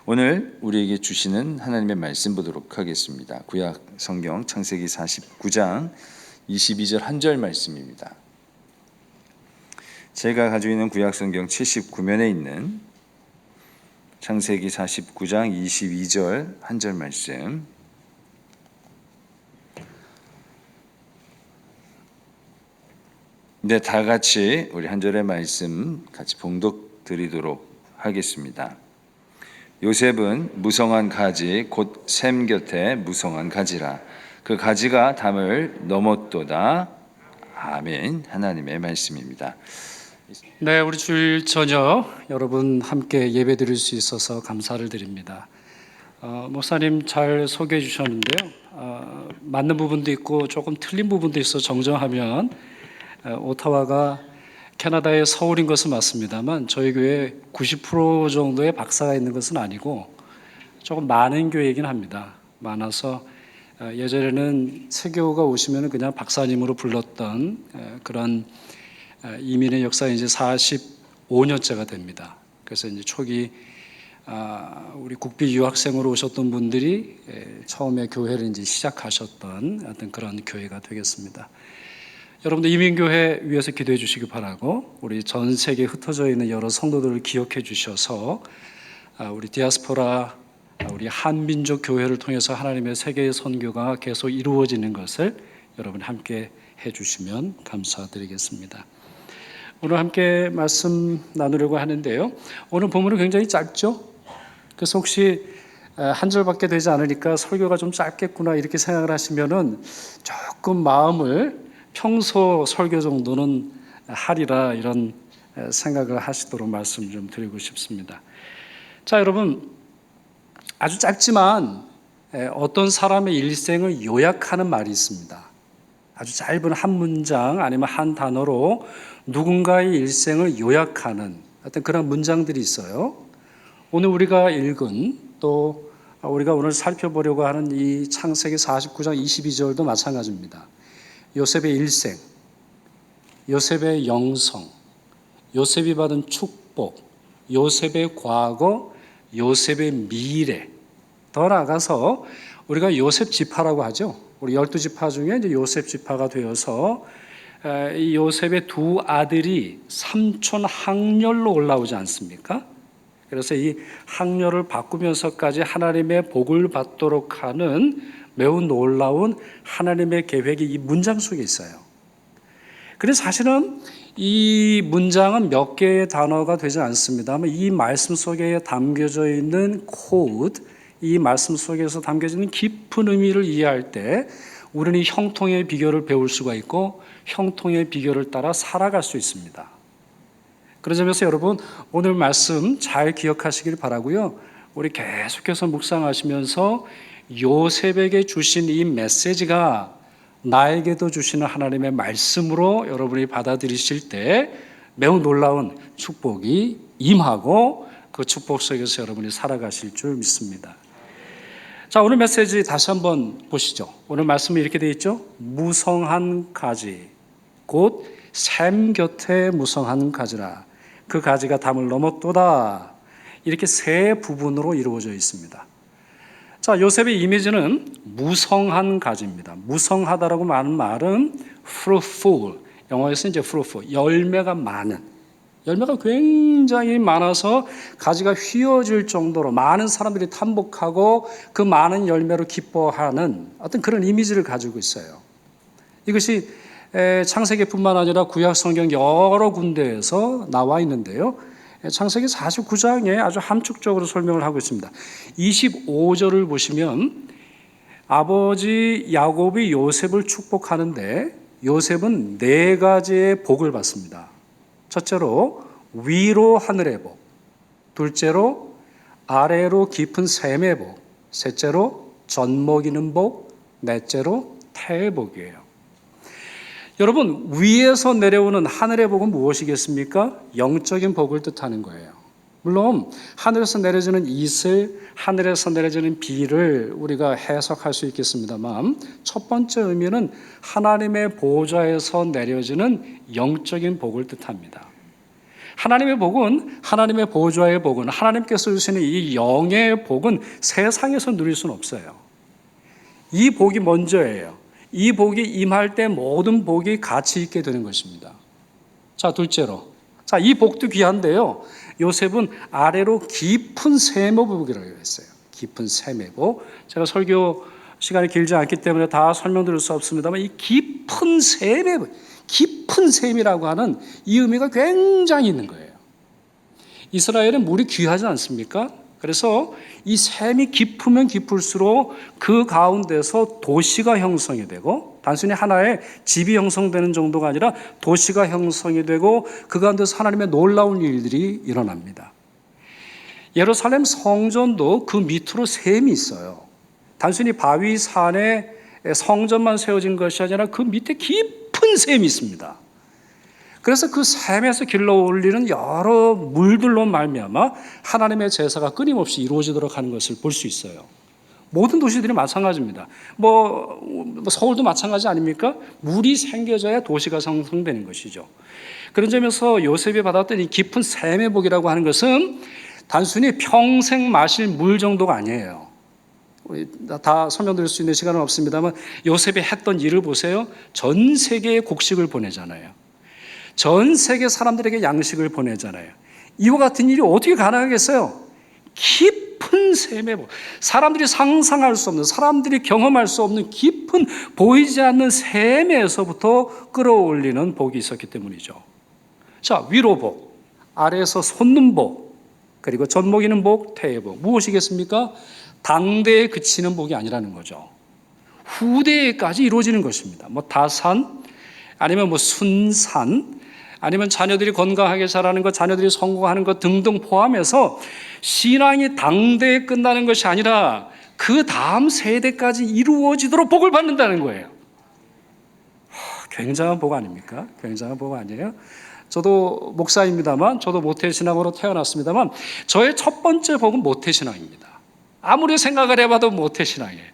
오늘 우리에게 주시는 하나님의 말씀 보도록 하겠습니다. 구약 성경 창세기 49장 22절 한 절 말씀입니다. 제가 가지고 있는 구약 성경 79면에 있는 창세기 49장 22절 한 절 말씀. 네, 다 같이 우리 한 절의 말씀 같이 봉독 드리도록 하겠습니다. 요셉은 무성한 가지 곧 샘 곁에 무성한 가지라. 그 가지가 담을 넘었도다. 아멘. 하나님의 말씀입니다. 네, 우리 주일 저녁 여러분 함께 예배 드릴 수 있어서 감사를 드립니다. 목사님 잘 소개해 주셨는데요. 맞는 부분도 있고 조금 틀린 부분도 있어 정정하면 오타와가 캐나다의 서울인 것은 맞습니다만 저희 교회 90% 정도의 박사가 있는 것은 아니고 조금 많은 교회이긴 합니다. 많아서 예전에는 세교가 오시면 그냥 박사님으로 불렀던 그런 이민의 역사 이제 45년째가 됩니다. 그래서 이제 초기 우리 국비 유학생으로 오셨던 분들이 처음에 교회를 이제 시작하셨던 어떤 그런 교회가 되겠습니다. 여러분들 이민교회 위해서 기도해 주시기 바라고, 우리 전 세계에 흩어져 있는 여러 성도들을 기억해 주셔서 우리 디아스포라, 우리 한민족 교회를 통해서 하나님의 세계의 선교가 계속 이루어지는 것을 여러분 함께 해 주시면 감사드리겠습니다. 오늘 함께 말씀 나누려고 하는데요. 오늘 본문은 굉장히 짧죠? 그래서 혹시 한 절밖에 되지 않으니까 설교가 좀 짧겠구나 이렇게 생각을 하시면은 조금 마음을 평소 설교 정도는 하리라 이런 생각을 하시도록 말씀 좀 드리고 싶습니다. 자, 여러분, 아주 짧지만 어떤 사람의 일생을 요약하는 말이 있습니다. 아주 짧은 한 문장 아니면 한 단어로 누군가의 일생을 요약하는 어떤 그런 문장들이 있어요. 오늘 우리가 읽은 또 우리가 오늘 살펴보려고 하는 이 창세기 49장 22절도 마찬가지입니다. 요셉의 일생, 요셉의 영성, 요셉이 받은 축복, 요셉의 과거, 요셉의 미래, 더 나아가서 우리가 요셉 지파라고 하죠. 우리 12지파 중에 이제 요셉 지파가 되어서 이 요셉의 두 아들이 삼촌 항렬로 올라오지 않습니까? 그래서 이 항렬을 바꾸면서까지 하나님의 복을 받도록 하는 매우 놀라운 하나님의 계획이 이 문장 속에 있어요. 그래서 사실은 이 문장은 몇 개의 단어가 되지 않습니다만 이 말씀 속에 담겨져 있는 코드, 이 말씀 속에서 담겨져 있는 깊은 의미를 이해할 때 우리는 형통의 비결을 배울 수가 있고 형통의 비결을 따라 살아갈 수 있습니다. 그런 점에서 여러분 오늘 말씀 잘 기억하시길 바라고요. 우리 계속해서 묵상하시면서 요셉에게 주신 이 메시지가 나에게도 주시는 하나님의 말씀으로 여러분이 받아들이실 때 매우 놀라운 축복이 임하고 그 축복 속에서 여러분이 살아가실 줄 믿습니다. 자, 오늘 메시지 다시 한번 보시죠. 오늘 말씀이 이렇게 되어 있죠. 무성한 가지 곧 샘 곁에 무성한 가지라. 그 가지가 담을 넘었도다. 이렇게 세 부분으로 이루어져 있습니다. 자, 요셉의 이미지는 무성한 가지입니다. 무성하다라고 하는 말은 fruitful, 영어에서 이제 fruitful, 열매가 많은, 열매가 굉장히 많아서 가지가 휘어질 정도로 많은 사람들이 탐복하고 그 많은 열매로 기뻐하는 어떤 그런 이미지를 가지고 있어요. 이것이 창세기뿐만 아니라 구약 성경 여러 군데에서 나와 있는데요. 창세기 49장에 아주 함축적으로 설명을 하고 있습니다. 25절을 보시면 아버지 야곱이 요셉을 축복하는데 요셉은 네 가지의 복을 받습니다. 첫째로 위로 하늘의 복, 둘째로 아래로 깊은 샘의 복, 셋째로 젖먹이는 복, 넷째로 태의 복이에요. 여러분, 위에서 내려오는 하늘의 복은 무엇이겠습니까? 영적인 복을 뜻하는 거예요. 물론 하늘에서 내려지는 이슬, 하늘에서 내려지는 비를 우리가 해석할 수 있겠습니다만 첫 번째 의미는 하나님의 보좌에서 내려지는 영적인 복을 뜻합니다. 하나님의 복은, 하나님의 보좌의 복은, 하나님께서 주시는 이 영의 복은 세상에서 누릴 수는 없어요. 이 복이 먼저예요. 이 복이 임할 때 모든 복이 같이 있게 되는 것입니다. 자, 둘째로. 자, 이 복도 귀한데요. 요셉은 아래로 깊은 세매복이라고 했어요. 깊은 세매복. 제가 설교 시간이 길지 않기 때문에 다 설명드릴 수 없습니다만 이 깊은 세매복, 깊은 셈이라고 하는 이 의미가 굉장히 있는 거예요. 이스라엘은 물이 귀하지 않습니까? 그래서 이 샘이 깊으면 깊을수록 그 가운데서 도시가 형성이 되고, 단순히 하나의 집이 형성되는 정도가 아니라 도시가 형성이 되고 그 가운데서 하나님의 놀라운 일들이 일어납니다. 예루살렘 성전도 그 밑으로 샘이 있어요. 단순히 바위 산에 성전만 세워진 것이 아니라 그 밑에 깊은 샘이 있습니다. 그래서 그 샘에서 길러 올리는 여러 물들로 말미암아 하나님의 제사가 끊임없이 이루어지도록 하는 것을 볼 수 있어요. 모든 도시들이 마찬가지입니다. 서울도 마찬가지 아닙니까? 물이 생겨져야 도시가 형성되는 것이죠. 그런 점에서 요셉이 받았던 이 깊은 샘의 복이라고 하는 것은 단순히 평생 마실 물 정도가 아니에요. 다 설명드릴 수 있는 시간은 없습니다만 요셉이 했던 일을 보세요. 전 세계에 곡식을 보내잖아요. 전 세계 사람들에게 양식을 보내잖아요. 이와 같은 일이 어떻게 가능하겠어요? 깊은 샘의 복, 사람들이 상상할 수 없는, 사람들이 경험할 수 없는 깊은 보이지 않는 샘에서부터 끌어올리는 복이 있었기 때문이죠. 자, 위로 복, 아래에서 솟는 복, 그리고 젖먹이는 복, 태의 복. 무엇이겠습니까? 당대에 그치는 복이 아니라는 거죠. 후대에까지 이루어지는 것입니다. 다산, 아니면 순산, 아니면 자녀들이 건강하게 자라는 것, 자녀들이 성공하는 것 등등 포함해서 신앙이 당대에 끝나는 것이 아니라 그 다음 세대까지 이루어지도록 복을 받는다는 거예요. 굉장한 복 아닙니까? 굉장한 복 아니에요? 저도 목사입니다만, 저도 모태신앙으로 태어났습니다만 저의 첫 번째 복은 모태신앙입니다. 아무리 생각을 해봐도 모태신앙이에요.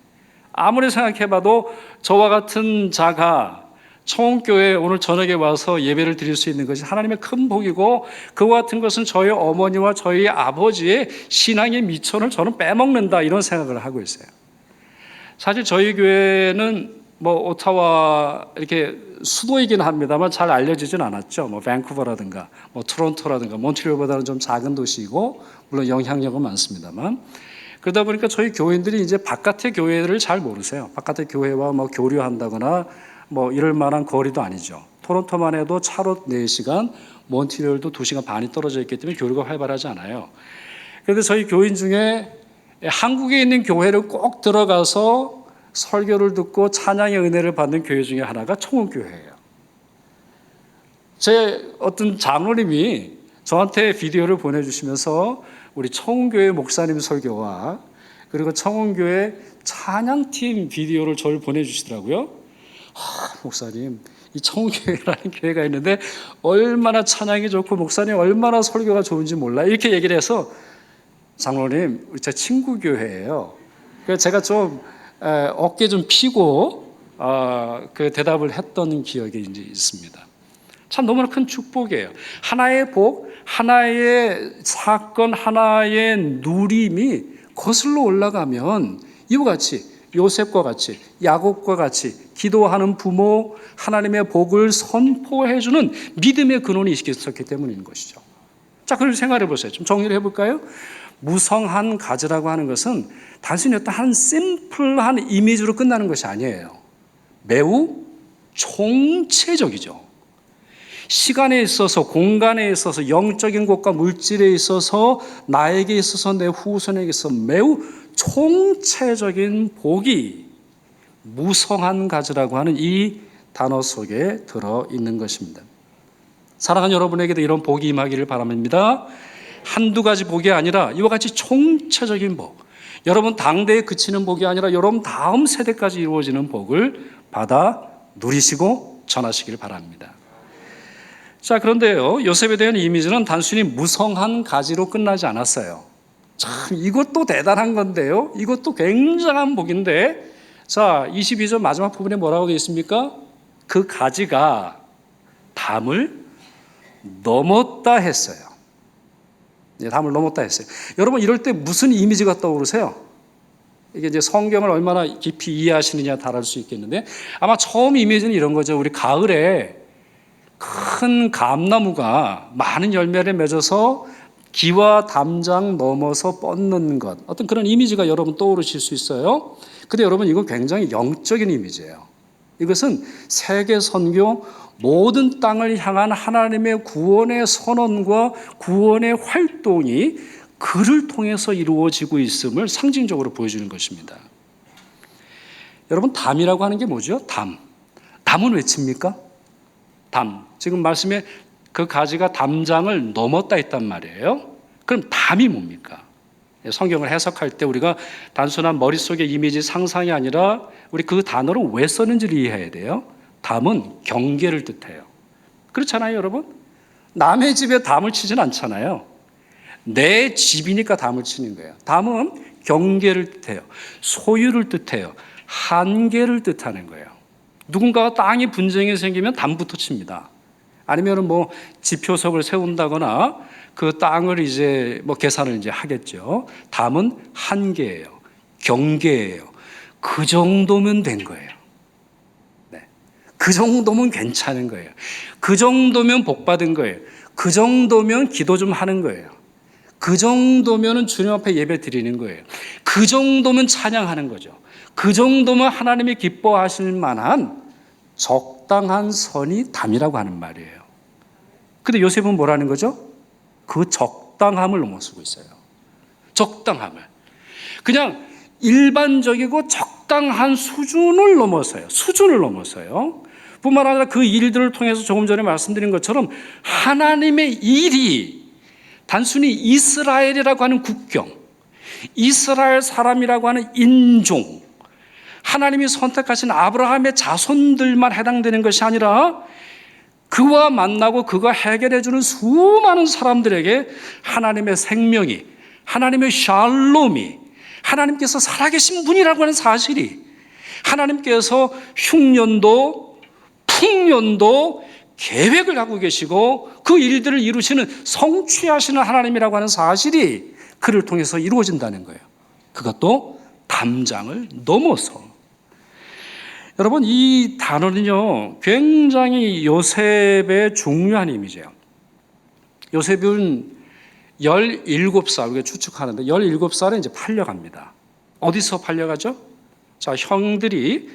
아무리 생각해봐도 저와 같은 자가 청원교회에 오늘 저녁에 와서 예배를 드릴 수 있는 것이 하나님의 큰 복이고, 그와 같은 것은 저희 어머니와 저희 아버지의 신앙의 미천을 저는 빼먹는다, 이런 생각을 하고 있어요. 사실 저희 교회는 오타와 이렇게 수도이긴 합니다만 잘 알려지진 않았죠. 밴쿠버라든가 토론토라든가 몬트리올보다는 좀 작은 도시이고 물론 영향력은 많습니다만, 그러다 보니까 저희 교인들이 이제 바깥의 교회를 잘 모르세요. 바깥의 교회와 교류한다거나 이럴 만한 거리도 아니죠. 토론토만 해도 차로 4시간, 몬트리올도 2시간 반이 떨어져 있기 때문에 교류가 활발하지 않아요. 그런데 저희 교인 중에 한국에 있는 교회를 꼭 들어가서 설교를 듣고 찬양의 은혜를 받는 교회 중에 하나가 청운교회예요. 제 어떤 장로님이 저한테 비디오를 보내주시면서 우리 청운교회 목사님 설교와 그리고 청운교회 찬양팀 비디오를 저를 보내주시더라고요. 목사님, 이 청운교회라는 교회가 있는데 얼마나 찬양이 좋고 목사님 얼마나 설교가 좋은지 몰라, 이렇게 얘기를 해서, 장로님, 우리 제 친구 교회예요. 그래서 제가 좀 어깨 좀 피고 그 대답을 했던 기억이 이제 있습니다. 참 너무나 큰 축복이에요. 하나의 복, 하나의 사건, 하나의 누림이 거슬러 올라가면 이와 같이 요셉과 같이 야곱과 같이 기도하는 부모, 하나님의 복을 선포해주는 믿음의 근원이 있었기 때문인 것이죠. 자, 그걸 생각해 보세요. 좀 정리를 해볼까요? 무성한 가지라고 하는 것은 단순히 어떤 한 심플한 이미지로 끝나는 것이 아니에요. 매우 총체적이죠. 시간에 있어서, 공간에 있어서, 영적인 것과 물질에 있어서, 나에게 있어서, 내 후손에게 있어서 매우 총체적인 복이 무성한 가지라고 하는 이 단어 속에 들어있는 것입니다. 사랑하는 여러분에게도 이런 복이 임하기를 바랍니다. 한두 가지 복이 아니라 이와 같이 총체적인 복, 여러분 당대에 그치는 복이 아니라 여러분 다음 세대까지 이루어지는 복을 받아 누리시고 전하시길 바랍니다. 자, 그런데요, 요셉에 대한 이미지는 단순히 무성한 가지로 끝나지 않았어요. 참, 이것도 대단한 건데요, 이것도 굉장한 복인데, 자, 22절 마지막 부분에 뭐라고 되어 있습니까? 그 가지가 담을 넘었다 했어요. 담을 넘었다 했어요. 여러분 이럴 때 무슨 이미지가 떠오르세요? 이게 이제 성경을 얼마나 깊이 이해하시느냐 다를 수 있겠는데 아마 처음 이미지는 이런 거죠. 우리 가을에 큰 감나무가 많은 열매를 맺어서 기와 담장 넘어서 뻗는 것, 어떤 그런 이미지가 여러분 떠오르실 수 있어요. 근데 여러분 이건 굉장히 영적인 이미지예요. 이것은 세계 선교 모든 땅을 향한 하나님의 구원의 선언과 구원의 활동이 그를 통해서 이루어지고 있음을 상징적으로 보여주는 것입니다. 여러분 담이라고 하는 게 뭐죠? 담. 담은 왜 칩니까? 담. 지금 말씀에 그 가지가 담장을 넘었다 했단 말이에요. 그럼 담이 뭡니까? 성경을 해석할 때 우리가 단순한 머릿속의 이미지 상상이 아니라 우리 그 단어를 왜 썼는지를 이해해야 돼요. 담은 경계를 뜻해요. 그렇잖아요, 여러분? 남의 집에 담을 치진 않잖아요. 내 집이니까 담을 치는 거예요. 담은 경계를 뜻해요. 소유를 뜻해요. 한계를 뜻하는 거예요. 누군가가 땅이 분쟁이 생기면 담부터 칩니다. 아니면 뭐 지표석을 세운다거나 그 땅을 이제 뭐 계산을 이제 하겠죠. 담은 한계예요. 경계예요. 그 정도면 된 거예요. 네. 그 정도면 괜찮은 거예요. 그 정도면 복 받은 거예요. 그 정도면 기도 좀 하는 거예요. 그 정도면 주님 앞에 예배 드리는 거예요. 그 정도면 찬양하는 거죠. 그 정도면 하나님이 기뻐하실 만한 적당한 선이 담이라고 하는 말이에요. 근데 요셉은 뭐라는 거죠? 그 적당함을 넘어서고 있어요. 적당함을. 그냥 일반적이고 적당한 수준을 넘어서요. 수준을 넘어서요. 뿐만 아니라 그 일들을 통해서 조금 전에 말씀드린 것처럼 하나님의 일이 단순히 이스라엘이라고 하는 국경, 이스라엘 사람이라고 하는 인종, 하나님이 선택하신 아브라함의 자손들만 해당되는 것이 아니라 그와 만나고 그가 해결해주는 수많은 사람들에게 하나님의 생명이, 하나님의 샬롬이, 하나님께서 살아계신 분이라고 하는 사실이, 하나님께서 흉년도 풍년도 계획을 갖고 계시고 그 일들을 이루시는 성취하시는 하나님이라고 하는 사실이 그를 통해서 이루어진다는 거예요. 그것도 담장을 넘어서. 여러분 이 단어는요 굉장히 요셉의 중요한 이미지예요. 요셉은 17살, 우리가 추측하는데 17살에 이제 팔려갑니다. 어디서 팔려가죠? 자, 형들이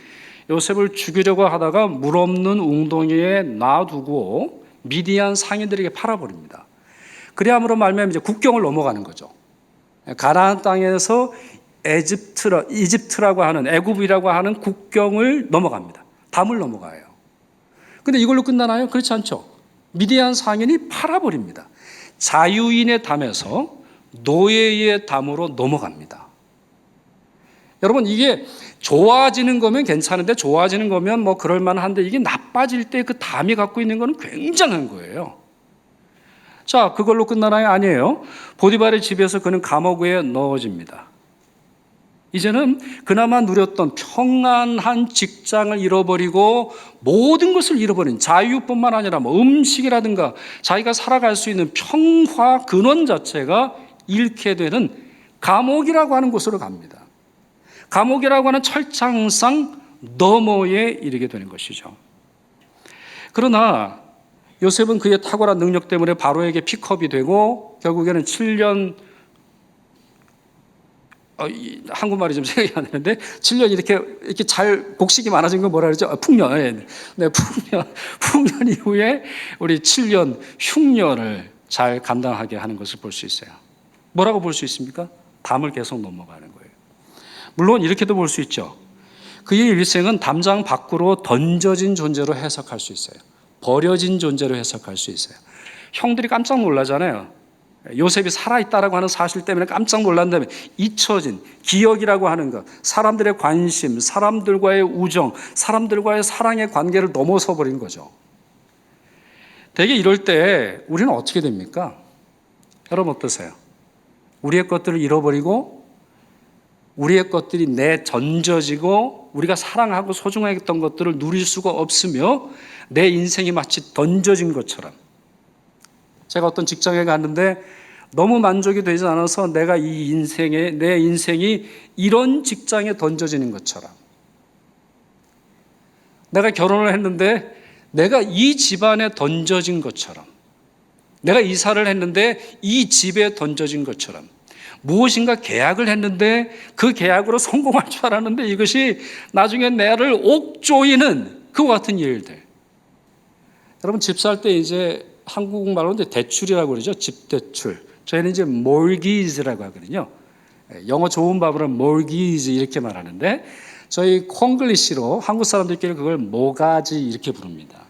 요셉을 죽이려고 하다가 물 없는 웅덩이에 놔두고 미디안 상인들에게 팔아버립니다. 그래야므로 말미암아 이제 국경을 넘어가는 거죠. 가나안 땅에서 이집트라고 하는 애굽이라고 하는 국경을 넘어갑니다. 담을 넘어가요. 근데 이걸로 끝나나요? 그렇지 않죠. 미디안 상인이 팔아버립니다. 자유인의 담에서 노예의 담으로 넘어갑니다. 여러분 이게 좋아지는 거면 괜찮은데 좋아지는 거면 뭐 그럴 만한데 이게 나빠질 때 그 담이 갖고 있는 거는 굉장한 거예요. 자, 그걸로 끝나나요? 아니에요. 보디발의 집에서 그는 감옥에 넣어집니다. 이제는 그나마 누렸던 평안한 직장을 잃어버리고 모든 것을 잃어버린 자유뿐만 아니라 뭐 음식이라든가 자기가 살아갈 수 있는 평화 근원 자체가 잃게 되는 감옥이라고 하는 곳으로 갑니다. 감옥이라고 하는 철창상 너머에 이르게 되는 것이죠. 그러나 요셉은 그의 탁월한 능력 때문에 바로에게 픽업이 되고 결국에는 7년 한국말이 좀 생각이 안 나는데 7년 이렇게 잘 곡식이 많아진 건 뭐라 그러죠? 풍년. 네, 풍년 이후에 우리 7년 흉년을 잘 감당하게 하는 것을 볼 수 있어요. 뭐라고 볼 수 있습니까? 담을 계속 넘어가는 거예요. 물론 이렇게도 볼 수 있죠. 그의 일생은 담장 밖으로 던져진 존재로 해석할 수 있어요. 버려진 존재로 해석할 수 있어요. 형들이 깜짝 놀라잖아요. 요셉이 살아있다라고 하는 사실 때문에 깜짝 놀란 다음에 잊혀진 기억이라고 하는 것, 사람들의 관심, 사람들과의 우정, 사람들과의 사랑의 관계를 넘어서 버린 거죠. 대개 이럴 때 우리는 어떻게 됩니까? 여러분 어떠세요? 우리의 것들을 잃어버리고 우리의 것들이 내던져지고 우리가 사랑하고 소중했던 것들을 누릴 수가 없으며 내 인생이 마치 던져진 것처럼 제가 어떤 직장에 갔는데 너무 만족이 되지 않아서 내 인생이 이런 직장에 던져지는 것처럼, 내가 결혼을 했는데 내가 이 집안에 던져진 것처럼, 내가 이사를 했는데 이 집에 던져진 것처럼, 무엇인가 계약을 했는데 그 계약으로 성공할 줄 알았는데 이것이 나중에 나를 옥조이는 그와 같은 일들. 여러분, 집 살 때 이제 한국말로 이제 대출이라고 그러죠. 집 대출. 저희는 이제 mortgage라고 하거든요. 영어 좋은 밥으로는 mortgage 이렇게 말하는데, 저희 콩글리시로 한국 사람들끼리 그걸 모가지 이렇게 부릅니다.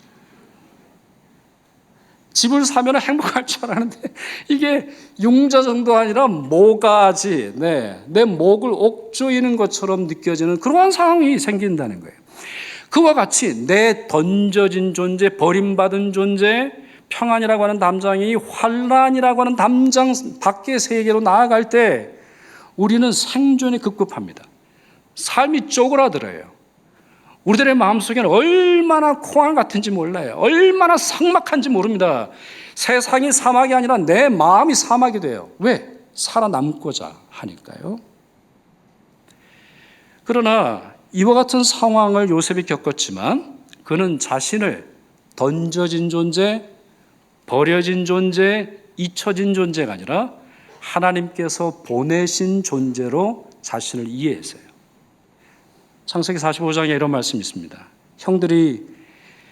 집을 사면 행복할 줄 알았는데 이게 융자 정도 아니라 모가지, 내 목을 옥조이는 것처럼 느껴지는 그러한 상황이 생긴다는 거예요. 그와 같이 내 던져진 존재, 버림받은 존재, 평안이라고 하는 담장이 환란이라고 하는 담장 밖의 세계로 나아갈 때 우리는 생존에 급급합니다. 삶이 쪼그라들어요. 우리들의 마음속에는 얼마나 콩알 같은지 몰라요. 얼마나 삭막한지 모릅니다. 세상이 사막이 아니라 내 마음이 사막이 돼요. 왜? 살아남고자 하니까요. 그러나 이와 같은 상황을 요셉이 겪었지만 그는 자신을 던져진 존재, 버려진 존재, 잊혀진 존재가 아니라 하나님께서 보내신 존재로 자신을 이해했어요. 창세기 45장에 이런 말씀이 있습니다.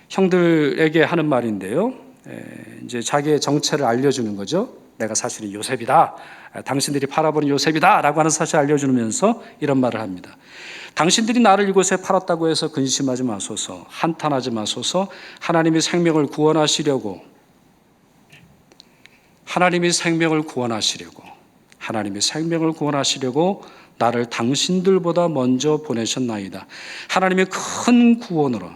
형들에게 하는 말인데요. 이제 자기의 정체를 알려주는 거죠. 내가 사실은 요셉이다. 당신들이 팔아버린 요셉이다. 라고 하는 사실을 알려주면서 이런 말을 합니다. 당신들이 나를 이곳에 팔았다고 해서 근심하지 마소서. 한탄하지 마소서. 하나님의 생명을 구원하시려고 나를 당신들보다 먼저 보내셨나이다. 하나님의 큰 구원으로.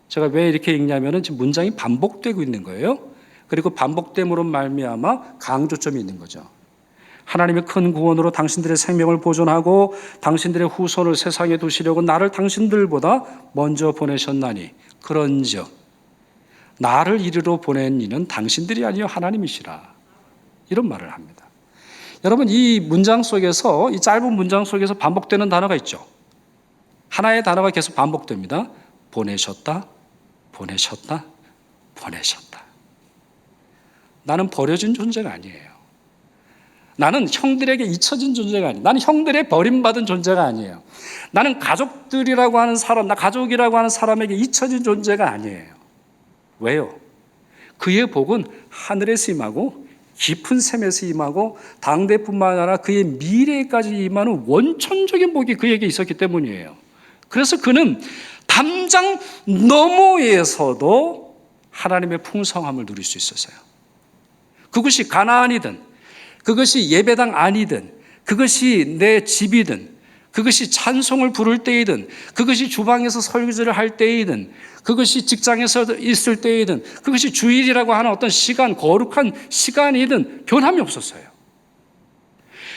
제가 왜 이렇게 읽냐면은 지금 문장이 반복되고 있는 거예요. 그리고 반복됨으로 말미암아 강조점이 있는 거죠. 하나님의 큰 구원으로 당신들의 생명을 보존하고 당신들의 후손을 세상에 두시려고 나를 당신들보다 먼저 보내셨나니 그런즉 나를 이리로 보낸 이는 당신들이 아니요 하나님이시라. 이런 말을 합니다. 여러분, 이 문장 속에서, 이 짧은 문장 속에서 반복되는 단어가 있죠. 하나의 단어가 계속 반복됩니다. 보내셨다, 보내셨다, 보내셨다. 나는 버려진 존재가 아니에요. 나는 형들에게 잊혀진 존재가 아니에요. 나는 형들의 버림받은 존재가 아니에요. 나는 가족들이라고 하는 사람, 가족이라고 하는 사람에게 잊혀진 존재가 아니에요. 왜요? 그의 복은 하늘에서 임하고 깊은 샘에서 임하고 당대뿐만 아니라 그의 미래까지 임하는 원천적인 복이 그에게 있었기 때문이에요. 그래서 그는 담장 너머에서도 하나님의 풍성함을 누릴 수 있었어요. 그것이 가나안이든 그것이 예배당 안이든 그것이 내 집이든 그것이 찬송을 부를 때이든 그것이 주방에서 설거지를 할 때이든 그것이 직장에서 있을 때이든 그것이 주일이라고 하는 어떤 시간, 거룩한 시간이든 변함이 없었어요.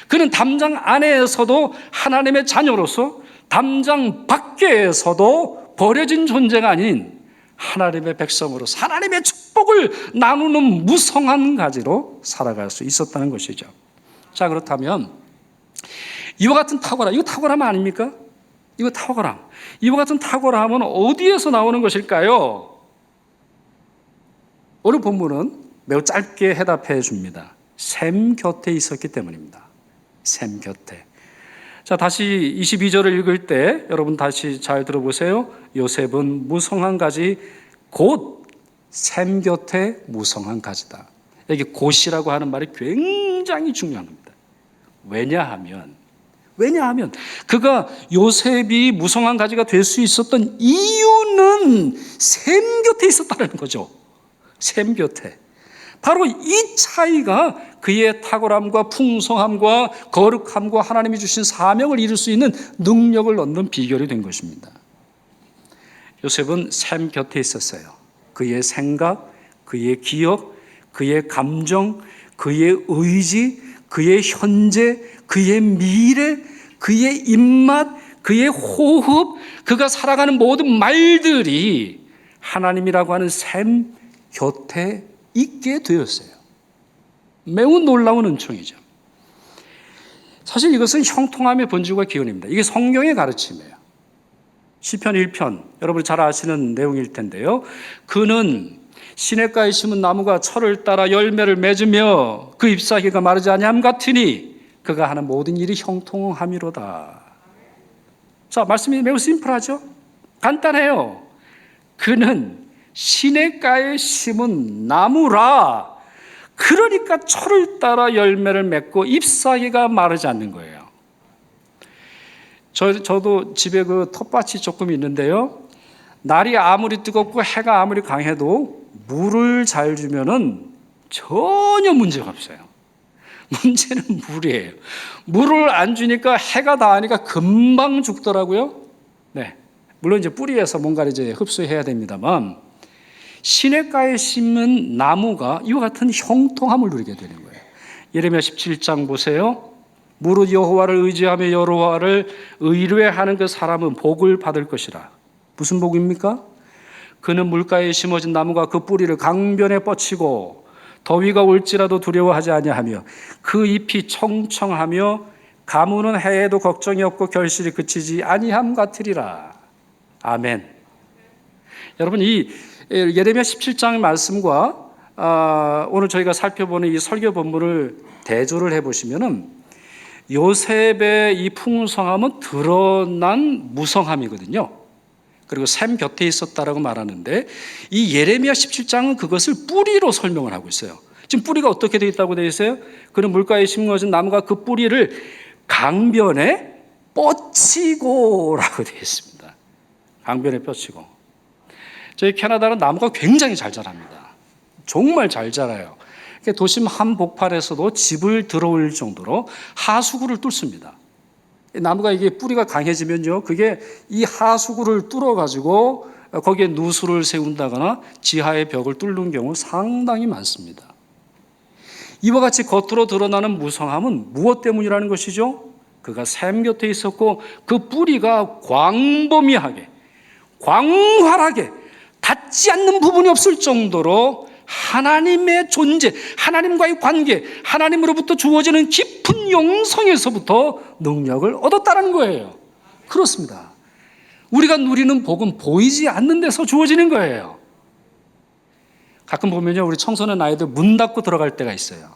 그는 담장 안에서도 하나님의 자녀로서 담장 밖에서도 버려진 존재가 아닌 하나님의 백성으로서 하나님의 축복을 나누는 무성한 가지로 살아갈 수 있었다는 것이죠. 자, 그렇다면 이와 같은 탁월함, 이거 탁월함 아닙니까? 이거 탁월함. 이와 같은 탁월함은 어디에서 나오는 것일까요? 오늘 본문은 매우 짧게 해답해 줍니다. 샘 곁에 있었기 때문입니다. 샘 곁에. 자, 다시 22절을 읽을 때 여러분 다시 잘 들어보세요. 요셉은 무성한 가지 곧 샘 곁에 무성한 가지다. 여기 곧이라고 하는 말이 굉장히 중요한 겁니다. 왜냐하면 그가 요셉이 무성한 가지가 될 수 있었던 이유는 샘 곁에 있었다는 거죠. 샘 곁에. 바로 이 차이가 그의 탁월함과 풍성함과 거룩함과 하나님이 주신 사명을 이룰 수 있는 능력을 얻는 비결이 된 것입니다. 요셉은 샘 곁에 있었어요. 그의 생각, 그의 기억, 그의 감정, 그의 의지, 그의 현재, 그의 미래, 그의 입맛, 그의 호흡, 그가 살아가는 모든 말들이 하나님이라고 하는 샘 곁에 있게 되었어요. 매우 놀라운 은총이죠. 사실 이것은 형통함의 본질과 기원입니다. 이게 성경의 가르침이에요. 시편 1편, 여러분이 잘 아시는 내용일 텐데요. 그는 시냇가에 심은 나무가 철을 따라 열매를 맺으며 그 잎사귀가 마르지 아니함 같으니 그가 하는 모든 일이 형통함이로다. 자, 말씀이 매우 심플하죠? 간단해요. 그는 시냇가에 심은 나무라. 그러니까 철을 따라 열매를 맺고 잎사귀가 마르지 않는 거예요. 저도 집에 그 텃밭이 조금 있는데요. 날이 아무리 뜨겁고 해가 아무리 강해도 물을 잘 주면은 전혀 문제가 없어요. 문제는 물이에요. 물을 안 주니까 해가 닿으니까 금방 죽더라고요. 네. 물론 이제 뿌리에서 뭔가를 이제 흡수해야 됩니다만 시냇가에 심은 나무가 이와 같은 형통함을 누리게 되는 거예요. 예레미야 17장 보세요. 무릇 여호와를 의지하며 여호와를 의뢰하는 그 사람은 복을 받을 것이라. 무슨 복입니까? 그는 물가에 심어진 나무가 그 뿌리를 강변에 뻗치고 더위가 올지라도 두려워하지 아니하며 그 잎이 청청하며 가무는 해에도 걱정이 없고 결실이 그치지 아니함 같으리라. 아멘. 여러분, 이 예레미야 17장 말씀과 오늘 저희가 살펴보는 이 설교 본문을 대조를 해보시면은 요셉의 이 풍성함은 드러난 무성함이거든요. 그리고 샘 곁에 있었다라고 말하는데 이 예레미야 17장은 그것을 뿌리로 설명을 하고 있어요. 지금 뿌리가 어떻게 되어 있다고 되어 있어요? 그는 물가에 심어진 나무가 그 뿌리를 강변에 뻗치고라고 되어 있습니다. 강변에 뻗치고. 저희 캐나다는 나무가 굉장히 잘 자랍니다. 정말 잘 자라요. 도심 한복판에서도 집을 들어올 정도로 하수구를 뚫습니다. 나무가 이게 뿌리가 강해지면요, 그게 이 하수구를 뚫어가지고 거기에 누수를 세운다거나 지하의 벽을 뚫는 경우 상당히 많습니다. 이와 같이 겉으로 드러나는 무성함은 무엇 때문이라는 것이죠? 그가 샘 곁에 있었고 그 뿌리가 광범위하게, 광활하게 닿지 않는 부분이 없을 정도로 하나님의 존재, 하나님과의 관계, 하나님으로부터 주어지는 깊은 영성에서부터 능력을 얻었다는 거예요. 그렇습니다. 우리가 누리는 복은 보이지 않는 데서 주어지는 거예요. 가끔 보면요, 우리 청소년 아이들 문 닫고 들어갈 때가 있어요.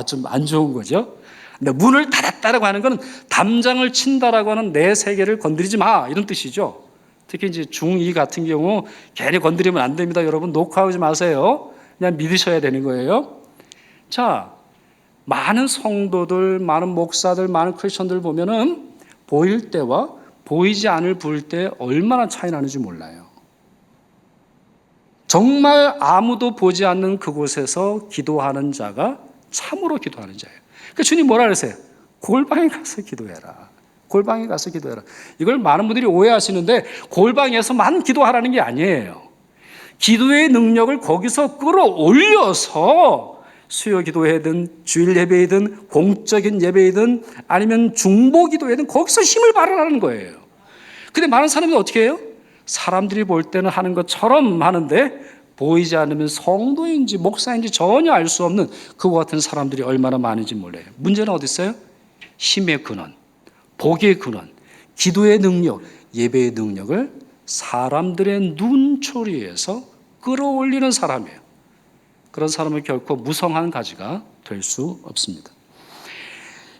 좀 안 좋은 거죠. 근데 문을 닫았다라고 하는 건 담장을 친다라고 하는 내 세계를 건드리지 마, 이런 뜻이죠. 특히 이제 중2 같은 경우 괜히 건드리면 안 됩니다. 여러분, 녹화하지 마세요. 그냥 믿으셔야 되는 거예요. 자, 많은 성도들, 많은 목사들, 많은 크리스천들 보면은 보일 때와 보이지 않을 부을 때 얼마나 차이 나는지 몰라요. 정말 아무도 보지 않는 그곳에서 기도하는 자가 참으로 기도하는 자예요. 그러니까 주님 뭐라 그러세요? 골방에 가서 기도해라. 골방에 가서 기도해라. 이걸 많은 분들이 오해하시는데 골방에서만 기도하라는 게 아니에요. 기도의 능력을 거기서 끌어올려서 수요 기도회든 주일 예배이든 공적인 예배이든 아니면 중보 기도회든 거기서 힘을 발휘하는 거예요. 근데 많은 사람들이 어떻게 해요? 사람들이 볼 때는 하는 것처럼 하는데 보이지 않으면 성도인지 목사인지 전혀 알 수 없는 그와 같은 사람들이 얼마나 많은지 몰라요. 문제는 어디 있어요? 힘의 근원, 복의 근원, 기도의 능력, 예배의 능력을 사람들의 눈초리에서 끌어올리는 사람이에요. 그런 사람은 결코 무성한 가지가 될 수 없습니다.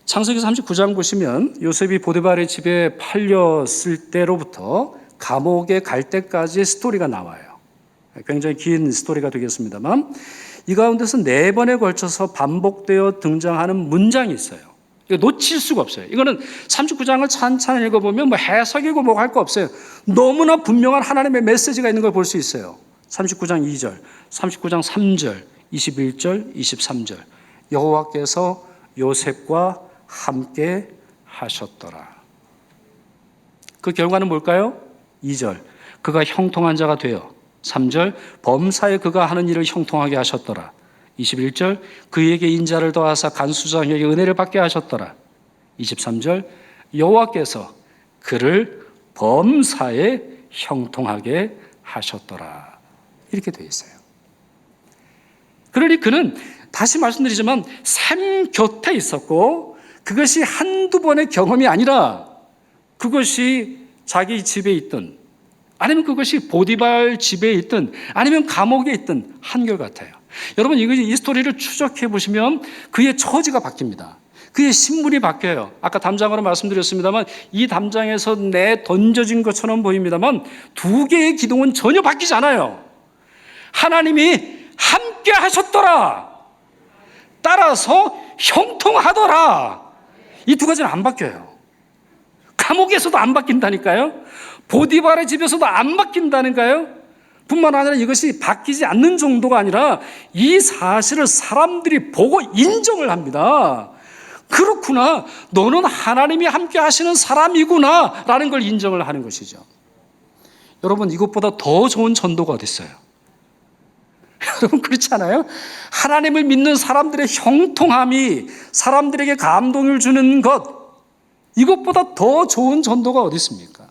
창세기 39장 보시면 요셉이 보디발의 집에 팔렸을 때로부터 감옥에 갈 때까지의 스토리가 나와요. 굉장히 긴 스토리가 되겠습니다만 이 가운데서 4번에 걸쳐서 반복되어 등장하는 문장이 있어요. 이거 놓칠 수가 없어요. 이거는 39장을 찬찬히 읽어보면 뭐 해석이고 뭐 할 거 없어요. 너무나 분명한 하나님의 메시지가 있는 걸 볼 수 있어요. 39장 2절, 39장 3절, 21절, 23절. 여호와께서 요셉과 함께 하셨더라. 그 결과는 뭘까요? 2절, 그가 형통한 자가 되어. 3절, 범사에 그가 하는 일을 형통하게 하셨더라. 21절, 그에게 인자를 더하사 간수장에게 은혜를 받게 하셨더라. 23절, 여호와께서 그를 범사에 형통하게 하셨더라. 이렇게 되어 있어요. 그러니 그는 다시 말씀드리지만 샘 곁에 있었고 그것이 한두 번의 경험이 아니라 그것이 자기 집에 있든 아니면 그것이 보디발 집에 있든 아니면 감옥에 있든 한결같아요. 여러분 이 스토리를 추적해 보시면 그의 처지가 바뀝니다. 그의 신분이 바뀌어요. 아까 담장으로 말씀드렸습니다만 이 담장에서 던져진 것처럼 보입니다만 두 개의 기둥은 전혀 바뀌지 않아요. 하나님이 함께 하셨더라. 따라서 형통하더라. 이 두 가지는 안 바뀌어요. 감옥에서도 안 바뀐다니까요. 보디발의 집에서도 안 바뀐다니까요. 뿐만 아니라 이것이 바뀌지 않는 정도가 아니라 이 사실을 사람들이 보고 인정을 합니다. 그렇구나. 너는 하나님이 함께 하시는 사람이구나. 라는 걸 인정을 하는 것이죠. 여러분, 이것보다 더 좋은 전도가 어디 있어요? 여러분, 그렇지 않아요? 하나님을 믿는 사람들의 형통함이 사람들에게 감동을 주는 것, 이것보다 더 좋은 전도가 어디 있습니까?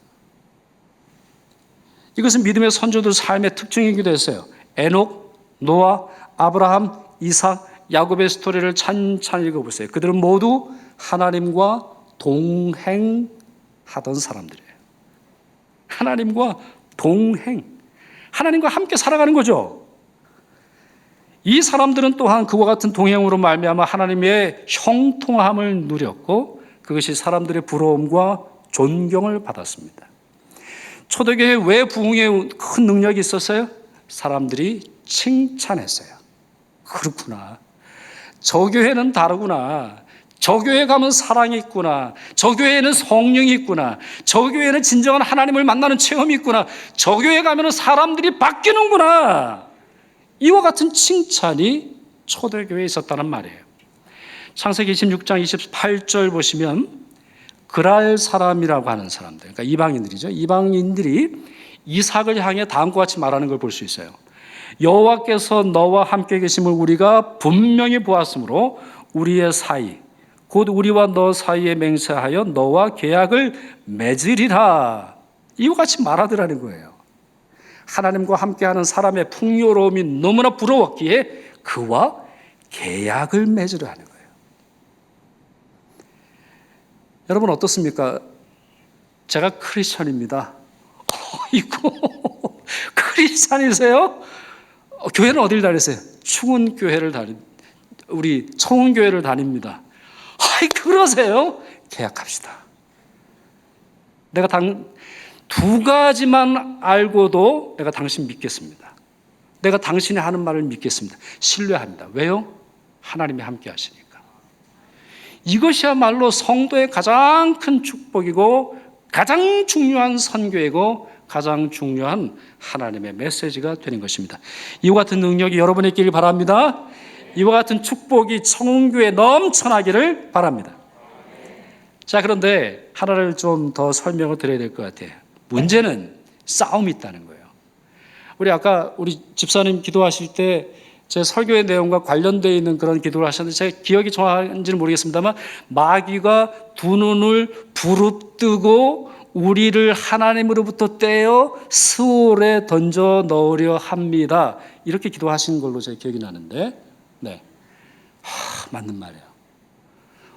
이것은 믿음의 선조들 삶의 특징이기도 했어요. 에녹, 노아, 아브라함, 이삭, 야곱의 스토리를 찬찬히 읽어보세요. 그들은 모두 하나님과 동행하던 사람들이에요. 하나님과 동행, 하나님과 함께 살아가는 거죠. 이 사람들은 또한 그와 같은 동행으로 말미암아 하나님의 형통함을 누렸고 그것이 사람들의 부러움과 존경을 받았습니다. 초대교회에 왜 부흥에 큰 능력이 있었어요? 사람들이 칭찬했어요. 그렇구나. 저 교회는 다르구나. 저 교회 가면 사랑이 있구나. 저 교회에는 성령이 있구나. 저 교회는 진정한 하나님을 만나는 체험이 있구나. 저 교회 가면 사람들이 바뀌는구나. 이와 같은 칭찬이 초대교회에 있었다는 말이에요. 창세기 26장 28절 보시면 그랄 사람이라고 하는 사람들, 그러니까 이방인들이죠. 이방인들이 이삭을 향해 다음과 같이 말하는 걸 볼 수 있어요. 여호와께서 너와 함께 계심을 우리가 분명히 보았으므로 우리의 사이 곧 우리와 너 사이에 맹세하여 너와 계약을 맺으리라. 이와 같이 말하더라는 거예요. 하나님과 함께하는 사람의 풍요로움이 너무나 부러웠기에 그와 계약을 맺으려 하는 거예요. 여러분 어떻습니까? 제가 크리스천입니다. 이고 크리스천이세요? 교회는 어디를 다니세요? 충운교회를 우리 청운교회를 다닙니다. 아이 그러세요? 계약합시다. 내가 두 가지만 알고도 내가 당신 믿겠습니다. 내가 당신이 하는 말을 믿겠습니다. 신뢰합니다. 왜요? 하나님이 함께 하시니까. 이것이야말로 성도의 가장 큰 축복이고 가장 중요한 선교이고 가장 중요한 하나님의 메시지가 되는 것입니다. 이와 같은 능력이 여러분에 있기를 바랍니다. 이와 같은 축복이 청운교회에 넘쳐나기를 바랍니다. 자, 그런데 하나를 좀 더 설명을 드려야 될 것 같아요. 문제는 싸움이 있다는 거예요. 우리 집사님 기도하실 때 제 설교의 내용과 관련되어 있는 그런 기도를 하셨는데 제가 기억이 정확한지는 모르겠습니다만 마귀가 두 눈을 부릅뜨고 우리를 하나님으로부터 떼어 스올에 던져 넣으려 합니다. 이렇게 기도하신 걸로 제 기억이 나는데 네, 맞는 말이에요.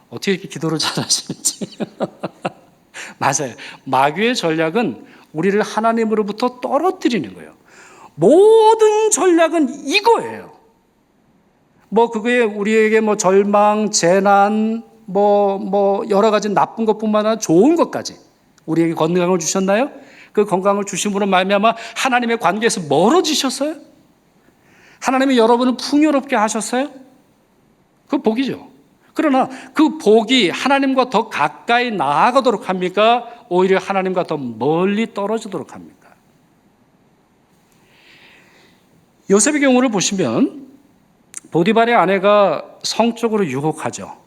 어떻게 이렇게 기도를 잘하시는지. 맞아요. 마귀의 전략은 우리를 하나님으로부터 떨어뜨리는 거예요. 모든 전략은 이거예요. 그게 우리에게 절망, 재난, 여러 가지 나쁜 것뿐만 아니라 좋은 것까지 우리에게 건강을 주셨나요? 그 건강을 주심으로 말미암아 하나님의 관계에서 멀어지셨어요? 하나님이 여러분을 풍요롭게 하셨어요? 그 복이죠. 그러나 그 복이 하나님과 더 가까이 나아가도록 합니까? 오히려 하나님과 더 멀리 떨어지도록 합니까? 요셉의 경우를 보시면 보디발의 아내가 성적으로 유혹하죠.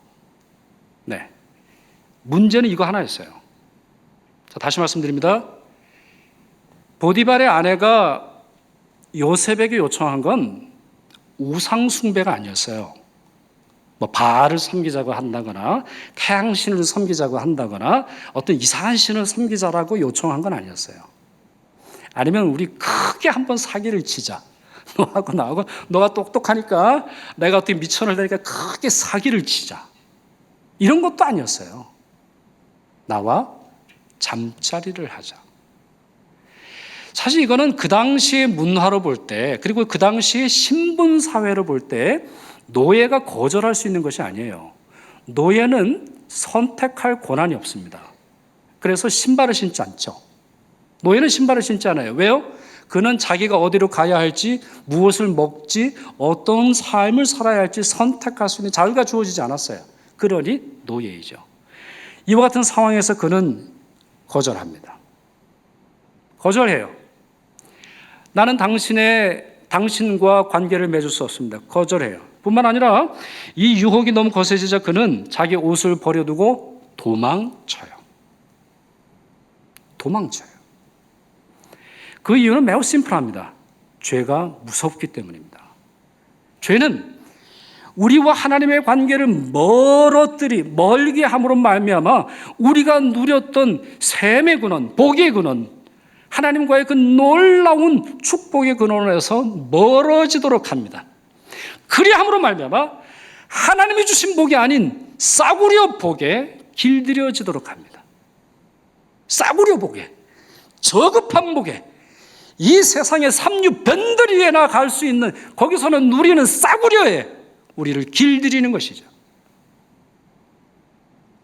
네. 문제는 이거 하나였어요. 자, 다시 말씀드립니다. 보디발의 아내가 요셉에게 요청한 건 우상 숭배가 아니었어요. 바알을 섬기자고 한다거나 태양신을 섬기자고 한다거나 어떤 이상한 신을 섬기자라고 요청한 건 아니었어요. 아니면 우리 크게 한번 사기를 치자 너하고 나하고 너가 똑똑하니까 내가 어떻게 미천을 내니까 크게 사기를 치자. 이런 것도 아니었어요. 나와 잠자리를 하자. 사실 이거는 그 당시의 문화로 볼 때, 그리고 그 당시의 신분 사회로 볼 때 노예가 거절할 수 있는 것이 아니에요. 노예는 선택할 권한이 없습니다. 그래서 신발을 신지 않죠. 노예는 신발을 신지 않아요. 왜요? 그는 자기가 어디로 가야 할지, 무엇을 먹지, 어떤 삶을 살아야 할지 선택할 수 있는 자유가 주어지지 않았어요. 그러니 노예이죠. 이와 같은 상황에서 그는 거절합니다. 거절해요. 나는 당신과 관계를 맺을 수 없습니다. 거절해요. 뿐만 아니라 이 유혹이 너무 거세지자 그는 자기 옷을 버려두고 도망쳐요. 그 이유는 매우 심플합니다. 죄가 무섭기 때문입니다. 죄는 우리와 하나님의 관계를 멀게 함으로 말미암아 우리가 누렸던 샘의 근원, 복의 근원, 하나님과의 그 놀라운 축복의 근원에서 멀어지도록 합니다. 그리함으로 말미암아 하나님이 주신 복이 아닌 싸구려 복에 길들여지도록 합니다. 싸구려 복에, 저급한 복에, 이 세상의 삼류변두리에나 갈 수 있는, 거기서는 누리는 싸구려에 우리를 길들이는 것이죠.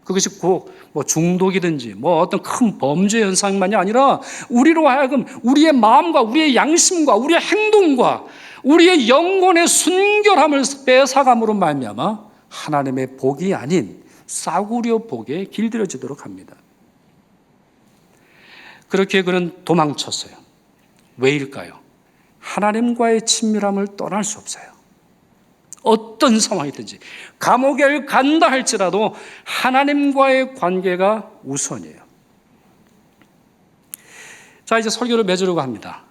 그것이 꼭 중독이든지 어떤 큰 범죄 현상만이 아니라 우리로 하여금 우리의 마음과 우리의 양심과 우리의 행동과 우리의 영혼의 순결함을 뺏어감으로 말미암아 하나님의 복이 아닌 싸구려 복에 길들여지도록 합니다. 그렇게 그는 도망쳤어요. 왜일까요? 하나님과의 친밀함을 떠날 수 없어요. 어떤 상황이든지 감옥에 간다 할지라도 하나님과의 관계가 우선이에요. 자, 이제 설교를 맺으려고 합니다.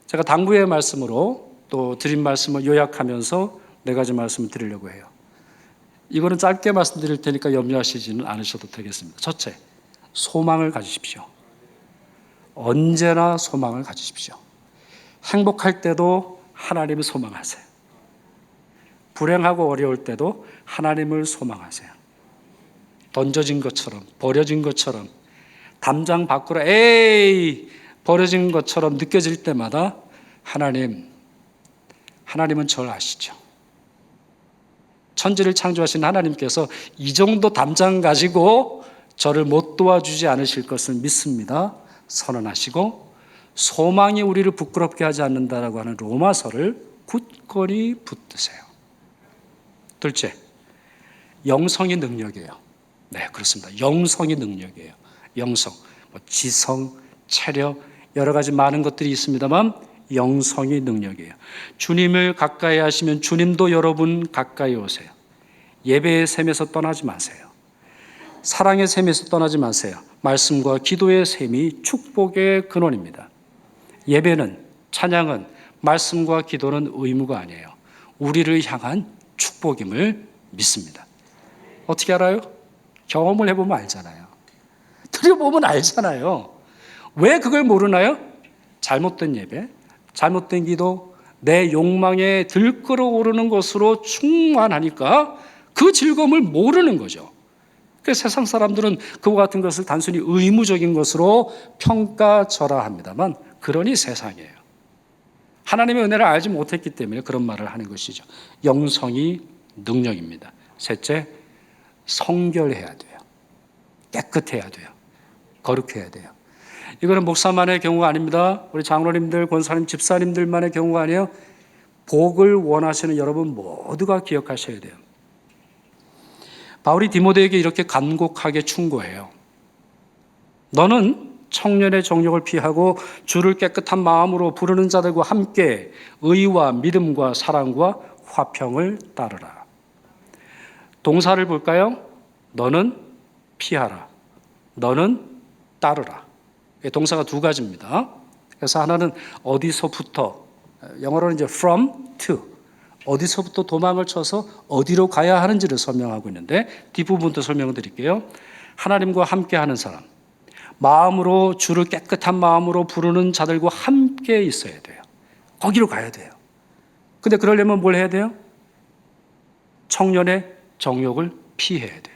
제가 당부의 말씀으로 또 드린 말씀을 요약하면서 네 가지 말씀을 드리려고 해요. 이거는 짧게 말씀드릴 테니까 염려하시지는 않으셔도 되겠습니다. 첫째, 소망을 가지십시오. 언제나 소망을 가지십시오. 행복할 때도 하나님을 소망하세요. 불행하고 어려울 때도 하나님을 소망하세요. 던져진 것처럼, 버려진 것처럼, 담장 밖으로 버려진 것처럼 느껴질 때마다 하나님은 저를 아시죠. 천지를 창조하신 하나님께서 이 정도 담장 가지고 저를 못 도와주지 않으실 것을 믿습니다. 선언하시고 소망이 우리를 부끄럽게 하지 않는다라고 하는 로마서를 굳건히 붙드세요. 둘째, 영성이 능력이에요. 네, 그렇습니다. 영성이 능력이에요. 영성, 지성, 체력, 여러 가지 많은 것들이 있습니다만 영성이 능력이에요. 주님을 가까이 하시면 주님도 여러분 가까이 오세요. 예배의 셈에서 떠나지 마세요. 사랑의 셈에서 떠나지 마세요. 말씀과 기도의 셈이 축복의 근원입니다. 예배는, 찬양은, 말씀과 기도는 의무가 아니에요. 우리를 향한 축복임을 믿습니다. 어떻게 알아요? 경험을 해보면 알잖아요. 드려보면 알잖아요. 왜 그걸 모르나요? 잘못된 예배, 잘못된 기도, 내 욕망에 들끓어오르는 것으로 충만하니까 그 즐거움을 모르는 거죠. 그래서 세상 사람들은 그와 같은 것을 단순히 의무적인 것으로 평가절하합니다만 그러니 세상이에요. 하나님의 은혜를 알지 못했기 때문에 그런 말을 하는 것이죠. 영성이 능력입니다. 셋째, 성결해야 돼요. 깨끗해야 돼요. 거룩해야 돼요. 이거는 목사만의 경우가 아닙니다. 우리 장로님들, 권사님, 집사님들만의 경우가 아니에요. 복을 원하시는 여러분 모두가 기억하셔야 돼요. 바울이 디모데에게 이렇게 간곡하게 충고해요. 너는 청년의 정욕을 피하고 주를 깨끗한 마음으로 부르는 자들과 함께 의와 믿음과 사랑과 화평을 따르라. 동사를 볼까요? 너는 피하라. 너는 따르라. 동사가 두 가지입니다. 그래서 하나는 어디서부터, 영어로는 이제 from to, 어디서부터 도망을 쳐서 어디로 가야 하는지를 설명하고 있는데 뒷부분도 설명을 드릴게요. 하나님과 함께 하는 사람, 마음으로 주를 깨끗한 마음으로 부르는 자들과 함께 있어야 돼요. 거기로 가야 돼요. 근데 그러려면 뭘 해야 돼요? 청년의 정욕을 피해야 돼요.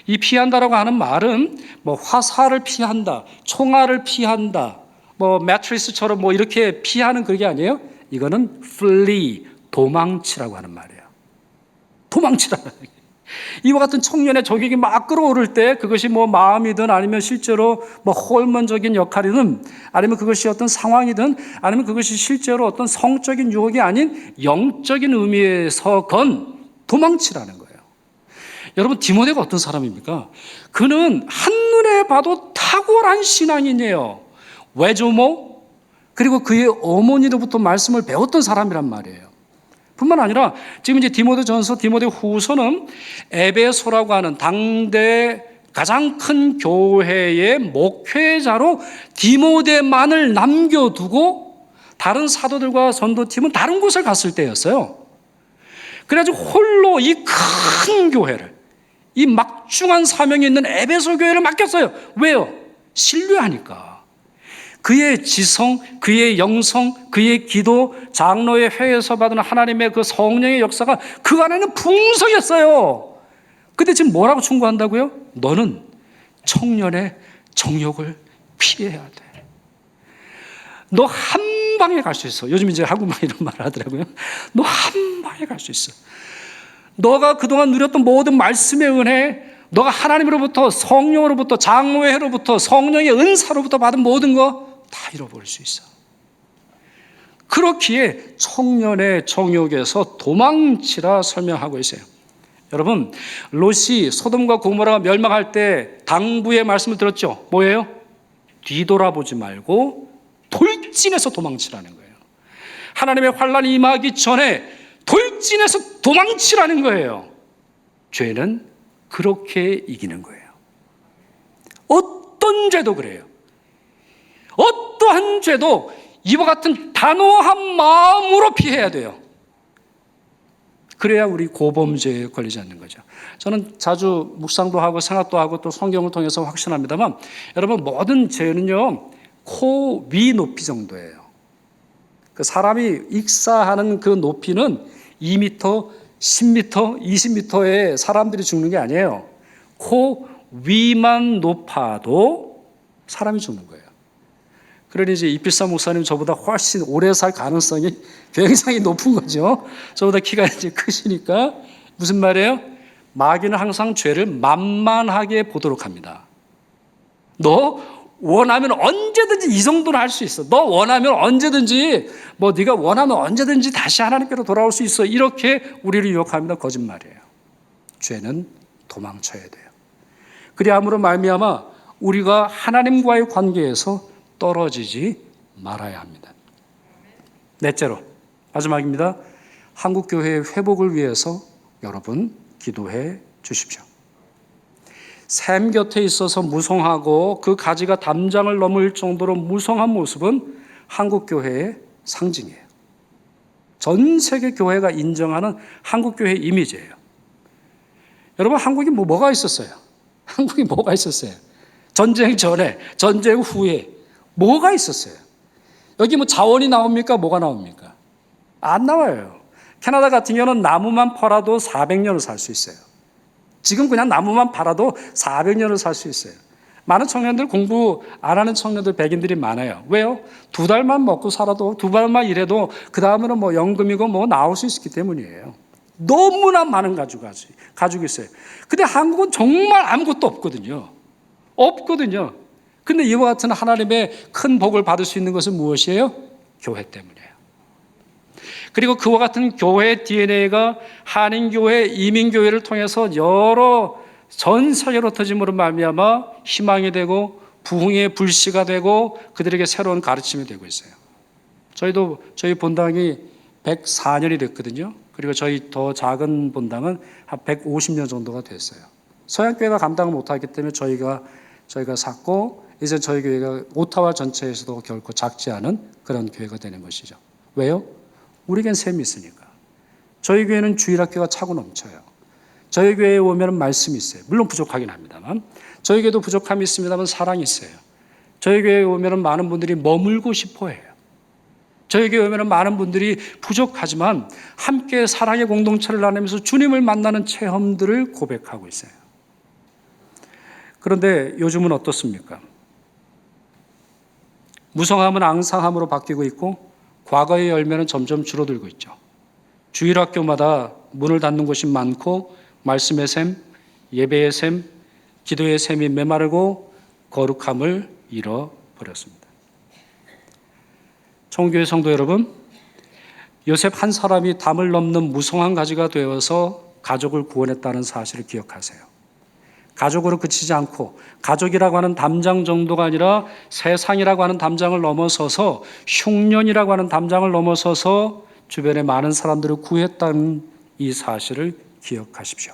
이 피한다라고 하는 말은 뭐 화살을 피한다, 총알을 피한다, 뭐 매트리스처럼 뭐 이렇게 피하는 그게 아니에요. 이거는 flee, 도망치라고 하는 말이에요. 도망치라는 얘기예요. 이와 같은 청년의 정욕이 막 끌어오를 때 그것이 뭐 마음이든 아니면 실제로 뭐 호르몬적인 역할이든 아니면 그것이 어떤 상황이든 아니면 그것이 실제로 어떤 성적인 유혹이 아닌 영적인 의미에서건 도망치라는 거예요. 여러분, 디모데가 어떤 사람입니까? 그는 한눈에 봐도 탁월한 신앙인이에요. 외조모, 그리고 그의 어머니로부터 말씀을 배웠던 사람이란 말이에요. 뿐만 아니라 지금 이제 디모데전서, 디모데후서는 에베소라고 하는 당대 가장 큰 교회의 목회자로 디모데만을 남겨두고 다른 사도들과 전도팀은 다른 곳을 갔을 때였어요. 그래가지고 홀로 이 큰 교회를, 이 막중한 사명이 있는 에베소 교회를 맡겼어요. 왜요? 신뢰하니까. 그의 지성, 그의 영성, 그의 기도, 장로의 회에서 받은 하나님의 그 성령의 역사가 그 안에는 풍성했어요. 근데 지금 뭐라고 충고한다고요? 너는 청년의 정욕을 피해야 돼. 너 한 방에 갈 수 있어. 요즘 이제 한국말 이런 말 하더라고요. 너 한 방에 갈 수 있어. 너가 그동안 누렸던 모든 말씀의 은혜, 너가 하나님으로부터, 성령으로부터, 장로회로부터, 성령의 은사로부터 받은 모든 거 다 잃어버릴 수 있어. 그렇기에 청년의 정욕에서 도망치라 설명하고 있어요. 여러분, 롯이 소돔과 고모라가 멸망할 때 당부의 말씀을 들었죠. 뭐예요? 뒤돌아보지 말고 돌진해서 도망치라는 거예요. 하나님의 환란이 임하기 전에 돌진해서 도망치라는 거예요. 죄는 그렇게 이기는 거예요. 어떤 죄도 그래요. 어떠한 죄도 이와 같은 단호한 마음으로 피해야 돼요. 그래야 우리 고범죄에 걸리지 않는 거죠. 저는 자주 묵상도 하고 생각도 하고 또 성경을 통해서 확신합니다만, 여러분, 모든 죄는요 코 위 높이 정도예요. 그 사람이 익사하는 그 높이는 2m, 10m, 20m의 사람들이 죽는 게 아니에요. 코 위만 높아도 사람이 죽는 거예요. 그러니 이제 이필사 목사님 저보다 훨씬 오래 살 가능성이 굉장히 높은 거죠. 저보다 키가 이제 크시니까. 무슨 말이에요? 마귀는 항상 죄를 만만하게 보도록 합니다. 너 원하면 언제든지 이 정도는 할 수 있어. 너 원하면 언제든지, 뭐 네가 원하면 언제든지 다시 하나님께로 돌아올 수 있어. 이렇게 우리를 유혹합니다. 거짓말이에요. 죄는 도망쳐야 돼요. 그리함으로 말미암아 우리가 하나님과의 관계에서 떨어지지 말아야 합니다. 넷째로, 마지막입니다. 한국교회의 회복을 위해서 여러분 기도해 주십시오. 샘 곁에 있어서 무성하고 그 가지가 담장을 넘을 정도로 무성한 모습은 한국교회의 상징이에요. 전 세계 교회가 인정하는 한국교회의 이미지예요. 여러분, 한국이 뭐가 있었어요? 한국이 뭐가 있었어요? 전쟁 전에, 전쟁 후에 뭐가 있었어요? 여기 뭐 자원이 나옵니까? 뭐가 나옵니까? 안 나와요. 캐나다 같은 경우는 나무만 팔아도 400년을 살 수 있어요. 지금 그냥 나무만 팔아도 400년을 살 수 있어요. 많은 청년들, 공부 안 하는 청년들, 백인들이 많아요. 왜요? 2달만 먹고 살아도, 2달만 일해도 그 다음에는 뭐 연금이고 뭐 나올 수 있기 때문이에요. 너무나 많은 가지고 있어요. 근데 한국은 정말 아무것도 없거든요. 없거든요. 근데 이와 같은 하나님의 큰 복을 받을 수 있는 것은 무엇이에요? 교회 때문이에요. 그리고 그와 같은 교회 DNA가 한인교회, 이민교회를 통해서 여러 전 세계로 터짐으로 말미암아 희망이 되고 부흥의 불씨가 되고 그들에게 새로운 가르침이 되고 있어요. 저희 본당이 104년이 됐거든요. 그리고 저희 더 작은 본당은 한 150년 정도가 됐어요. 서양교회가 감당을 못하기 때문에 저희가 샀고, 이제 저희 교회가 오타와 전체에서도 결코 작지 않은 그런 교회가 되는 것이죠. 왜요? 우리에겐 셈이 있으니까. 저희 교회는 주일학교가 차고 넘쳐요. 저희 교회에 오면 말씀이 있어요. 물론 부족하긴 합니다만, 저희 교회도 부족함이 있습니다만 사랑이 있어요. 저희 교회에 오면 많은 분들이 머물고 싶어 해요. 저희 교회는 많은 분들이 부족하지만 함께 사랑의 공동체를 나누면서 주님을 만나는 체험들을 고백하고 있어요. 그런데 요즘은 어떻습니까? 무성함은 앙상함으로 바뀌고 있고 과거의 열매는 점점 줄어들고 있죠. 주일학교마다 문을 닫는 곳이 많고 말씀의 샘, 예배의 샘, 기도의 샘이 메마르고 거룩함을 잃어버렸습니다. 총교회 성도 여러분, 요셉 한 사람이 담을 넘는 무성한 가지가 되어서 가족을 구원했다는 사실을 기억하세요. 가족으로 그치지 않고 가족이라고 하는 담장 정도가 아니라 세상이라고 하는 담장을 넘어서서 흉년이라고 하는 담장을 넘어서서 주변의 많은 사람들을 구했다는 이 사실을 기억하십시오.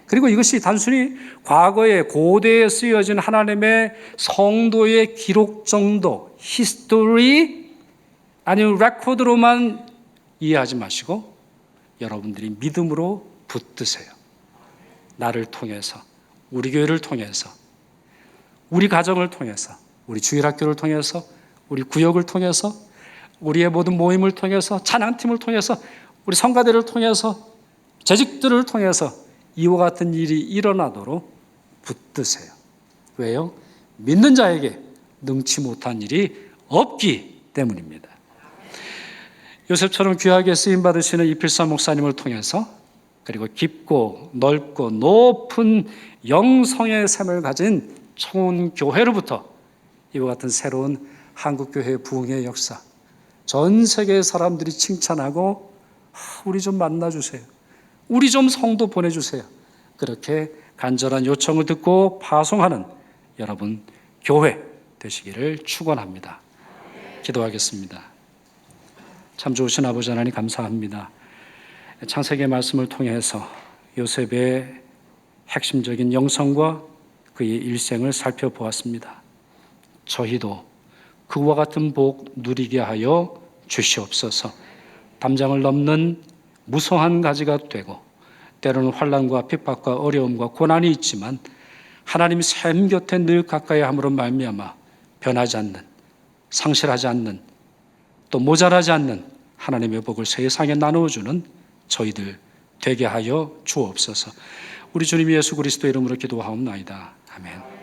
그리고 이것이 단순히 과거에 고대에 쓰여진 하나님의 성도의 기록 정도, 히스토리 아니면 레코드로만 이해하지 마시고 여러분들이 믿음으로 붙드세요. 나를 통해서, 우리 교회를 통해서, 우리 가정을 통해서, 우리 주일학교를 통해서, 우리 구역을 통해서, 우리의 모든 모임을 통해서, 찬양팀을 통해서, 우리 성가대를 통해서, 재직들을 통해서 이와 같은 일이 일어나도록 붙드세요. 왜요? 믿는 자에게 능치 못한 일이 없기 때문입니다. 요셉처럼 귀하게 쓰임받으시는 이필사 목사님을 통해서 그리고 깊고 넓고 높은 영성의 샘을 가진 청운교회로부터 이와 같은 새로운 한국교회 부흥의 역사, 전 세계 사람들이 칭찬하고 우리 좀 만나주세요. 우리 좀 성도 보내주세요. 그렇게 간절한 요청을 듣고 파송하는 여러분 교회 되시기를 축원합니다. 기도하겠습니다. 참 좋으신 아버지 하나님 감사합니다. 창세기의 말씀을 통해서 요셉의 핵심적인 영성과 그의 일생을 살펴보았습니다. 저희도 그와 같은 복 누리게 하여 주시옵소서. 담장을 넘는 무성한 가지가 되고 때로는 환난과 핍박과 어려움과 고난이 있지만 하나님 샘 곁에 늘 가까이 함으로 말미암아 변하지 않는, 상실하지 않는, 또 모자라지 않는 하나님의 복을 세상에 나누어주는 저희들 되게 하여 주옵소서. 우리 주님 예수 그리스도 이름으로 기도하옵나이다. 아멘.